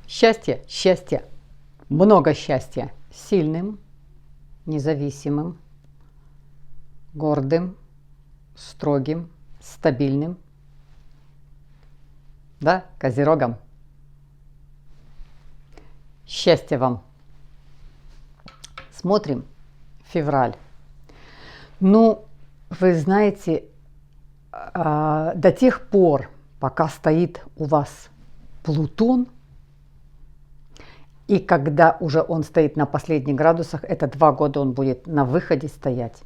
Счастье, счастье, много счастья. Сильным, независимым, гордым, строгим, стабильным. Да, Козерогам. Счастья вам. Смотрим февраль. Ну, вы знаете, до тех пор, пока стоит у вас Плутон, и когда уже он стоит на последних градусах, это 2 года он будет на выходе стоять.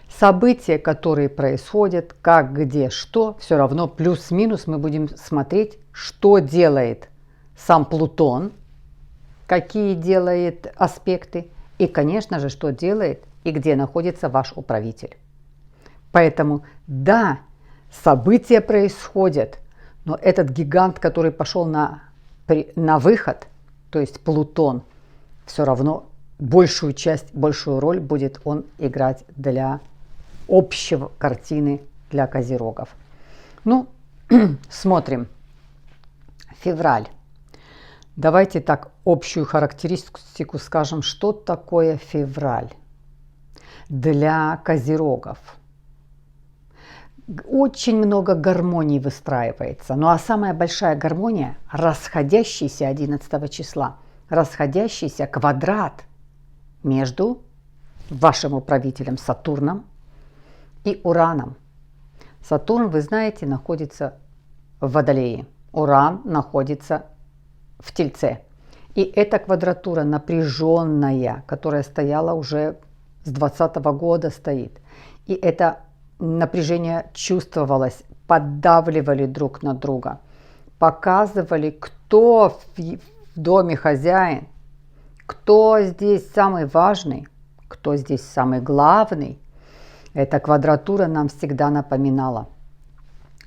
События, которые происходят, как, где, что, все равно плюс-минус мы будем смотреть, что делает сам Плутон, какие делает аспекты и, конечно же, что делает и где находится ваш управитель. Поэтому, да, события происходят, но этот гигант, который пошел на выход, то есть Плутон, все равно большую часть, большую роль будет он играть для общей картины для Козерогов. Ну, смотрим. Февраль. Давайте так общую характеристику скажем, что такое февраль для Козерогов. Очень много гармонии выстраивается. Ну а самая большая гармония – расходящийся 11 числа, расходящийся квадрат между вашим управителем Сатурном и Ураном. Сатурн, вы знаете, находится в Водолее, Уран находится в Тельце. И эта квадратура напряженная, которая стояла уже с 2020 года стоит. И это напряжение чувствовалось, поддавливали друг на друга, показывали, кто в доме хозяин, кто здесь самый важный, кто здесь самый главный. Эта квадратура нам всегда напоминала.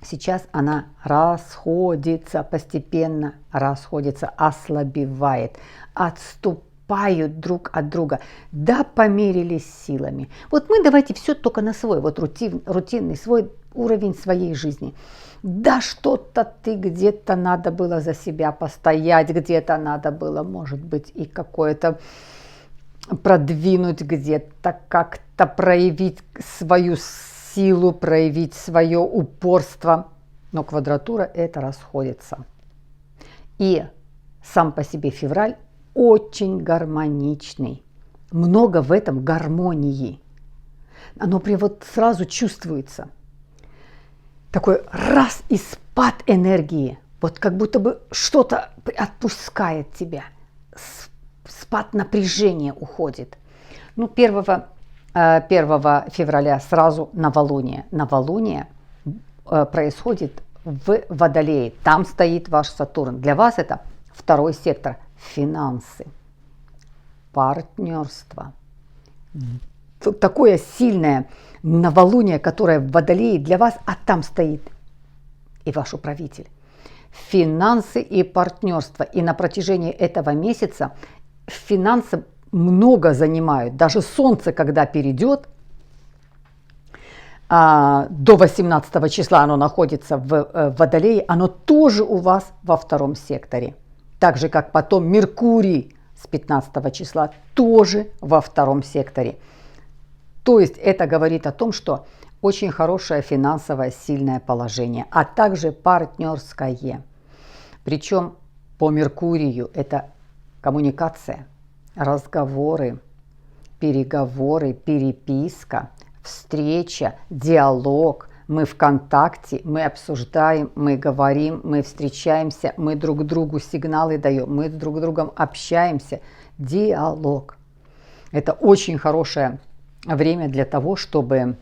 Сейчас она расходится, постепенно расходится, ослабевает, отступают друг от друга. Да, померились силами. Вот мы давайте все только на свой, вот рутинный свой уровень своей жизни. Да, что-то ты где-то надо было за себя постоять, где-то надо было, может быть, и какое-то продвинуть, где-то как-то проявить свою силу, проявить свое упорство. Но квадратура это расходится. И сам по себе февраль очень гармоничный. Много в этом гармонии. Оно прям вот сразу чувствуется. Такой раз и спад энергии. Вот как будто бы что-то отпускает тебя. Спад напряжения уходит. Ну, 1 февраля сразу новолуние. Новолуние происходит в Водолее. Там стоит ваш Сатурн. Для вас это 2-й сектор. Финансы, партнерство. Такое сильное новолуние, которое в Водолее для вас, а там стоит и ваш управитель. Финансы и партнерство. И на протяжении этого месяца финансы много занимают. Даже Солнце, когда перейдет, до 18 числа оно находится в Водолее, оно тоже у вас во 2-м секторе. Так же, как потом Меркурий с 15 числа тоже во 2-м секторе. То есть это говорит о том, что очень хорошее финансовое сильное положение, а также партнерское. Причем по Меркурию это коммуникация, разговоры, переговоры, переписка, встреча, диалог. Мы в контакте, мы обсуждаем, мы говорим, мы встречаемся, мы друг другу сигналы даем, мы друг с другом общаемся. Диалог. Это очень хорошее время для того, чтобы,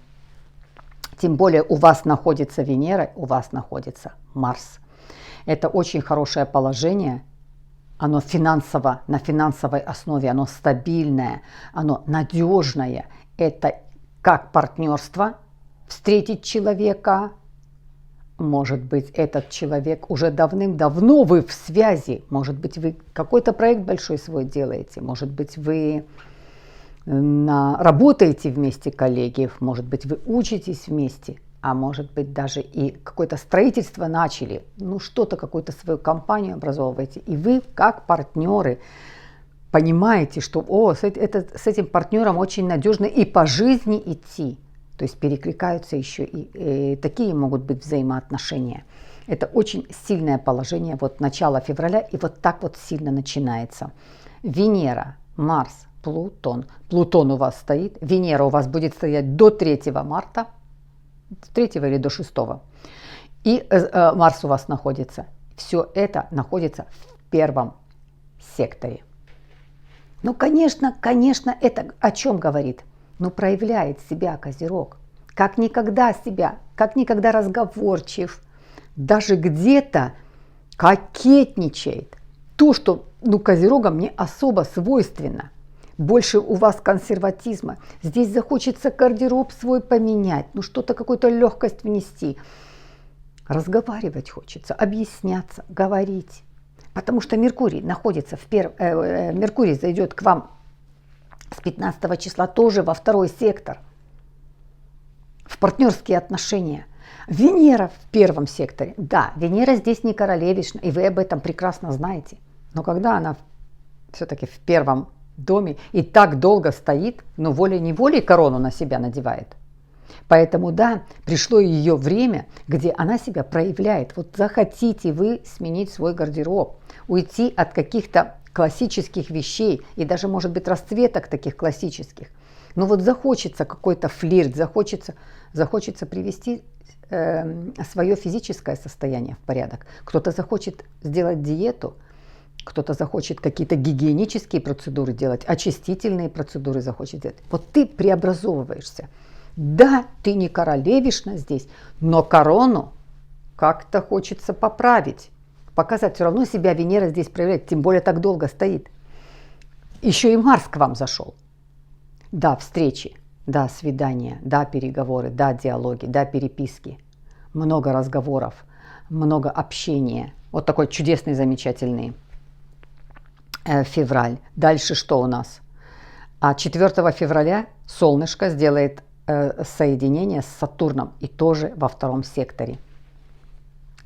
тем более у вас находится Венера, у вас находится Марс. Это очень хорошее положение. Оно финансово, на финансовой основе, оно стабильное, оно надежное. Это как партнерство, встретить человека. Может быть, этот человек уже давным-давно вы в связи. Может быть, вы какой-то проект большой свой делаете. Может быть, вы работаете вместе, коллеги. Может быть, вы учитесь вместе. а может быть даже и какое-то строительство начали, ну что-то, какую-то свою компанию образовываете, и вы как партнеры понимаете, что с этим партнером очень начнётно и по жизни идти. То есть перекликаются еще и такие могут быть взаимоотношения. Это очень сильное положение, вот начало февраля, и вот так вот сильно начинается. Венера, Марс, Плутон. Плутон у вас стоит, Венера у вас будет стоять до 3 марта, 3 или до 6. И Марс у вас находится. Все это находится в первом секторе. Ну, конечно, это о чем говорит? Ну, проявляет себя Козерог. Как никогда разговорчив. Даже где-то кокетничает. То, что Козерогам не особо свойственно. Больше у вас консерватизма. Здесь захочется гардероб свой поменять. Что-то, какую-то легкость внести. Разговаривать хочется, объясняться, говорить. Потому что Меркурий находится Меркурий зайдет к вам с 15 числа тоже во 2 сектор. В партнерские отношения. Венера в 1 секторе. Да, Венера здесь не королевишна, и вы об этом прекрасно знаете. Но когда она все-таки в 1 доме и так долго стоит, волей-неволей корону на себя надевает. Поэтому, да, пришло ее время, где она себя проявляет. Вот захотите вы сменить свой гардероб, уйти от каких-то классических вещей и даже, может быть, расцветок таких классических. Захочется какой-то флирт, захочется привести свое физическое состояние в порядок. Кто-то захочет сделать диету, кто-то захочет какие-то гигиенические процедуры делать, очистительные процедуры захочет делать. Вот ты преобразовываешься. Да, ты не королевишна здесь, но корону как-то хочется поправить, показать. Все равно себя Венера здесь проявляет, тем более так долго стоит. Еще и Марс к вам зашел. Да, встречи, да, свидания, да, переговоры, да, диалоги, да, переписки. Много разговоров, много общения. Вот такой чудесный, замечательный февраль. Дальше что у нас? 4 февраля солнышко сделает соединение с Сатурном и тоже во 2 секторе.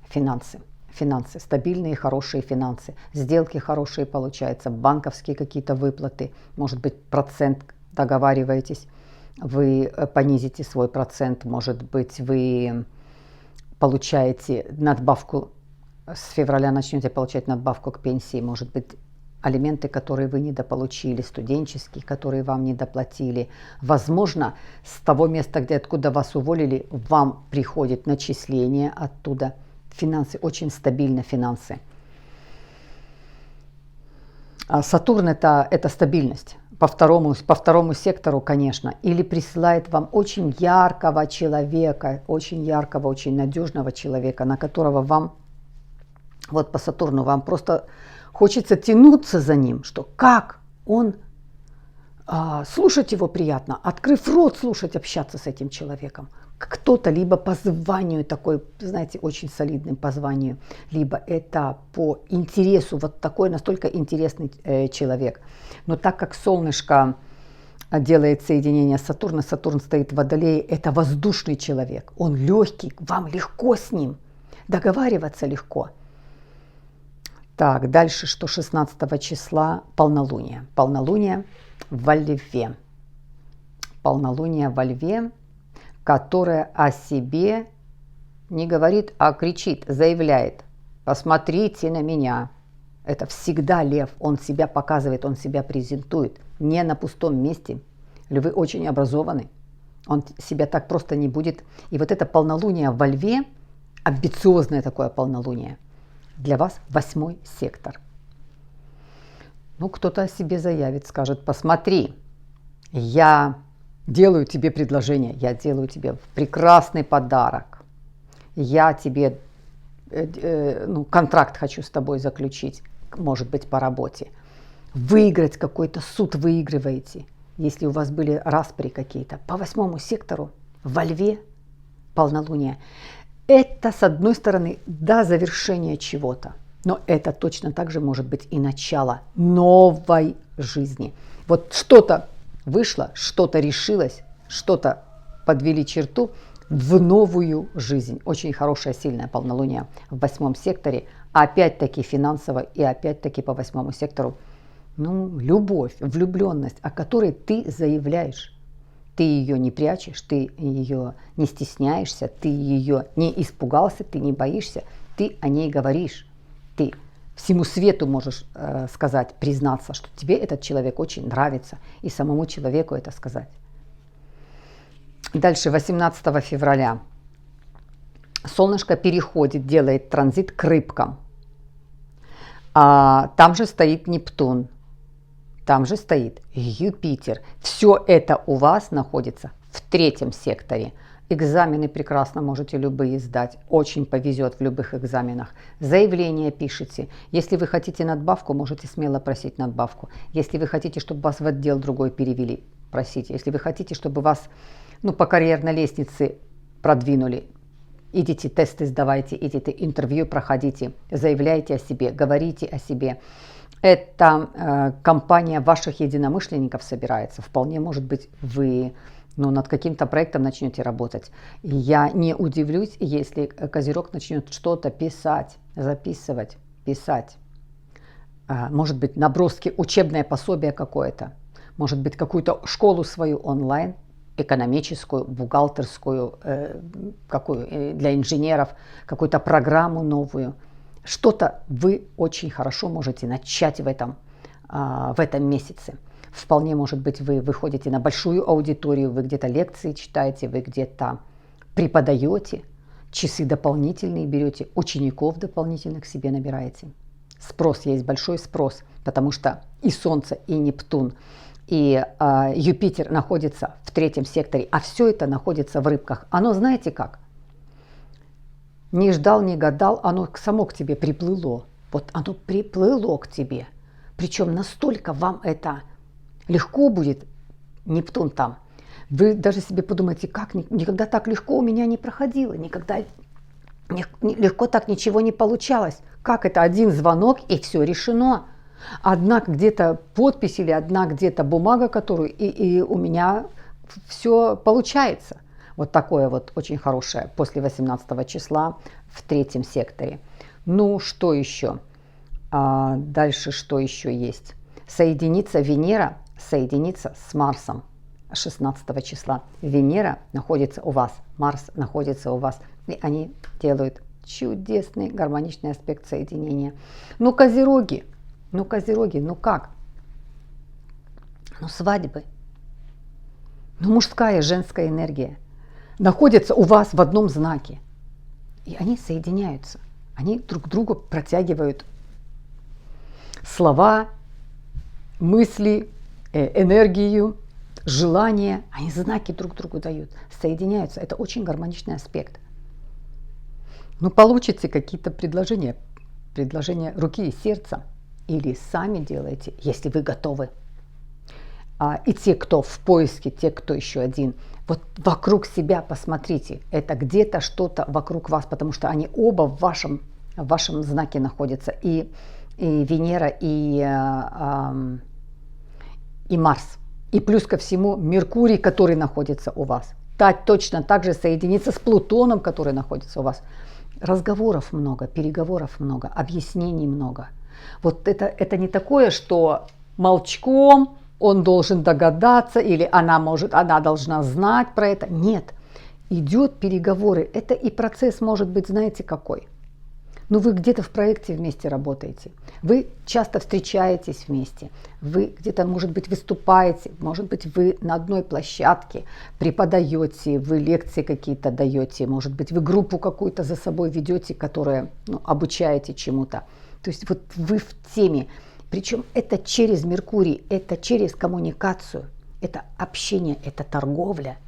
Финансы, стабильные, хорошие финансы, сделки хорошие получаются, банковские какие-то выплаты, может быть, процент договариваетесь, вы понизите свой процент, может быть, вы получаете надбавку, с февраля начнете получать надбавку к пенсии, может быть, алименты, которые вы недополучили, студенческие, которые вам недоплатили. Возможно, с того места, откуда вас уволили, вам приходит начисление оттуда. Финансы, очень стабильно финансы. Сатурн это стабильность. По второму сектору, конечно. Или присылает вам очень яркого человека, очень надежного человека, на которого вам, вот по Сатурну, вам просто хочется тянуться за ним, что как он, слушать его приятно, открыв рот, слушать, общаться с этим человеком. Кто-то либо по званию такой, знаете, очень солидным по званию, либо это по интересу, вот такой настолько интересный человек. Но так как солнышко делает соединение Сатурна, Сатурн стоит в Водолее, это воздушный человек, он легкий, вам легко с ним, договариваться легко. Так, дальше, что 16 числа полнолуние. Полнолуние во Льве. Полнолуние во Льве, которое о себе не говорит, а кричит, заявляет. Посмотрите на меня. Это всегда лев, он себя показывает, он себя презентует. Не на пустом месте. Львы очень образованы. Он себя так просто не будет. И вот это полнолуние во Льве, амбициозное такое полнолуние, для вас 8 сектор. Кто-то о себе заявит, скажет, посмотри, я делаю тебе предложение, я делаю тебе прекрасный подарок, я тебе контракт хочу с тобой заключить, может быть, по работе. Выиграть какой-то суд выигрываете, если у вас были распри какие-то. По 8 сектору во Льве полнолуние. Это, с одной стороны, да, завершение чего-то, но это точно так же может быть и начало новой жизни. Вот что-то вышло, что-то решилось, что-то подвели черту, в новую жизнь. Очень хорошее, сильное полнолуние в 8 секторе, опять-таки финансово и опять-таки по 8 сектору. Ну, любовь, влюбленность, о которой ты заявляешь. Ты ее не прячешь, ты ее не стесняешься, ты ее не испугался, ты не боишься, ты о ней говоришь. Ты всему свету можешь сказать, признаться, что тебе этот человек очень нравится, и самому человеку это сказать. Дальше, 18 февраля. Солнышко переходит, делает транзит к рыбкам. Там же стоит Нептун. Там же стоит Юпитер. Все это у вас находится в 3 секторе. Экзамены прекрасно можете любые сдать. Очень повезет в любых экзаменах. Заявление пишите. Если вы хотите надбавку, можете смело просить надбавку. Если вы хотите, чтобы вас в отдел другой перевели, просите. Если вы хотите, чтобы вас по карьерной лестнице продвинули, идите тесты сдавайте, идите интервью проходите, заявляйте о себе, говорите о себе. Это компания ваших единомышленников собирается. Вполне может быть, вы над каким-то проектом начнете работать. Я не удивлюсь, если Козерог начнет что-то писать, записывать, писать. Может быть, наброски, учебное пособие какое-то. Может быть, какую-то школу свою онлайн, экономическую, бухгалтерскую, какую для инженеров, какую-то программу новую. Что-то вы очень хорошо можете начать в этом месяце. Вполне может быть, вы выходите на большую аудиторию, вы где-то лекции читаете, вы где-то преподаете, часы дополнительные берете, учеников дополнительных себе набираете. Спрос есть, большой спрос, потому что и Солнце, и Нептун, и Юпитер находятся в 3 секторе, а все это находится в рыбках. Оно знаете как? Не ждал, не гадал, оно само к тебе приплыло. Вот оно приплыло к тебе. Причем настолько вам это легко будет, Нептун там. Вы даже себе подумаете, как никогда так легко у меня не проходило, никогда легко так ничего не получалось. Как это один звонок и все решено. Одна где-то подпись или одна где-то бумага, которую и у меня все получается. Вот такое вот очень хорошее после 18 числа в 3 секторе. Ну, что еще? Дальше что еще есть? Соединится Венера, соединится с Марсом 16 числа. Венера находится у вас, Марс находится у вас. И они делают чудесный гармоничный аспект соединения. Ну, Козероги, ну как? Ну, свадьбы. Ну, мужская и женская энергия находятся у вас в одном знаке. И они соединяются. Они друг другу протягивают слова, мысли, энергию, желания. Они знаки друг другу дают. Соединяются. Это очень гармоничный аспект. Ну, получите какие-то предложения руки и сердца. Или сами делаете, если вы готовы. И те, кто в поиске, те, кто еще один, вот вокруг себя посмотрите, это где-то что-то вокруг вас, потому что они оба в вашем знаке находятся, и Венера, и Марс. И плюс ко всему Меркурий, который находится у вас. Точно так же соединится с Плутоном, который находится у вас. Разговоров много, переговоров много, объяснений много. Вот это не такое, что молчком он должен догадаться, или она должна знать про это. Нет, идет переговоры. Это и процесс может быть, знаете, какой. Ну, вы где-то в проекте вместе работаете, вы часто встречаетесь вместе, вы где-то, может быть, выступаете, может быть, вы на одной площадке преподаете, вы лекции какие-то даете, может быть, вы группу какую-то за собой ведете, которая, обучаете чему-то. То есть вот вы в теме. Причем это через Меркурий, это через коммуникацию, это общение, это торговля.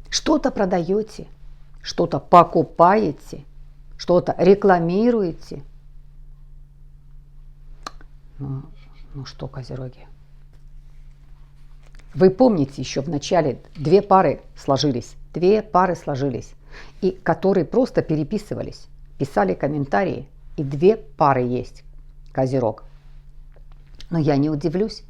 Что-то продаете, что-то покупаете, что-то рекламируете. Ну что, Козероги? Вы помните, еще в начале 2 пары сложились, и которые просто переписывались, писали комментарии, и 2 пары есть, Козерог. Но я не удивлюсь.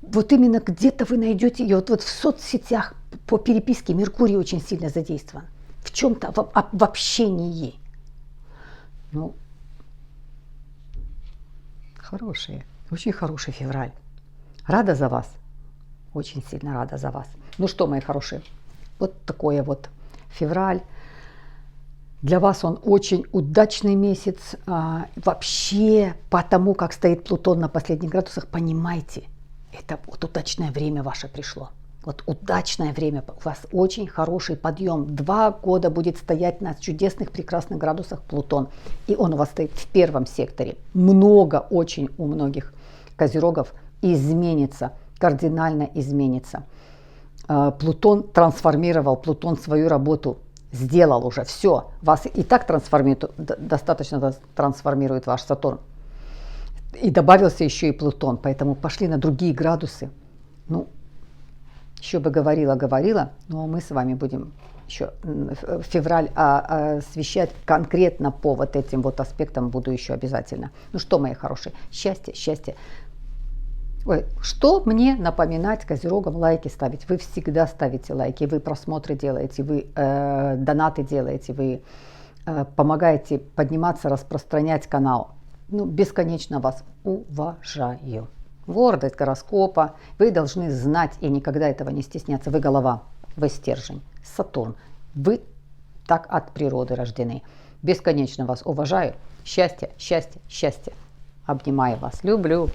Вот именно где-то вы найдете ее, вот в соцсетях по переписке Меркурий очень сильно задействован. В чем-то, в общении. Ну, хорошие, очень хороший февраль. Рада за вас. Очень сильно рада за вас. Ну что, мои хорошие, вот такое вот февраль. Для вас он очень удачный месяц. Вообще, по тому, как стоит Плутон на последних градусах, понимайте, это вот удачное время ваше пришло. Вот удачное время. У вас очень хороший подъем. 2 года будет стоять на чудесных, прекрасных градусах Плутон. И он у вас стоит в первом секторе. Много очень у многих козерогов изменится, кардинально изменится. Плутон трансформировал, Плутон свою работу сделал уже, все. Вас и так трансформирует, достаточно трансформирует ваш Сатурн. И добавился еще и Плутон, поэтому пошли на другие градусы. Ну, еще бы говорила, но мы с вами будем еще февраль освещать конкретно по вот этим вот аспектам буду еще обязательно. Ну что, мои хорошие, счастье, счастье. Ой, что мне напоминать козерогам лайки ставить? Вы всегда ставите лайки, вы просмотры делаете, вы донаты делаете, вы помогаете подниматься, распространять канал. Ну, бесконечно вас уважаю. Гордость гороскопа. Вы должны знать и никогда этого не стесняться. Вы голова, вы стержень, Сатурн. Вы так от природы рождены. Бесконечно вас уважаю. Счастье, счастье, счастье. Обнимаю вас. Люблю.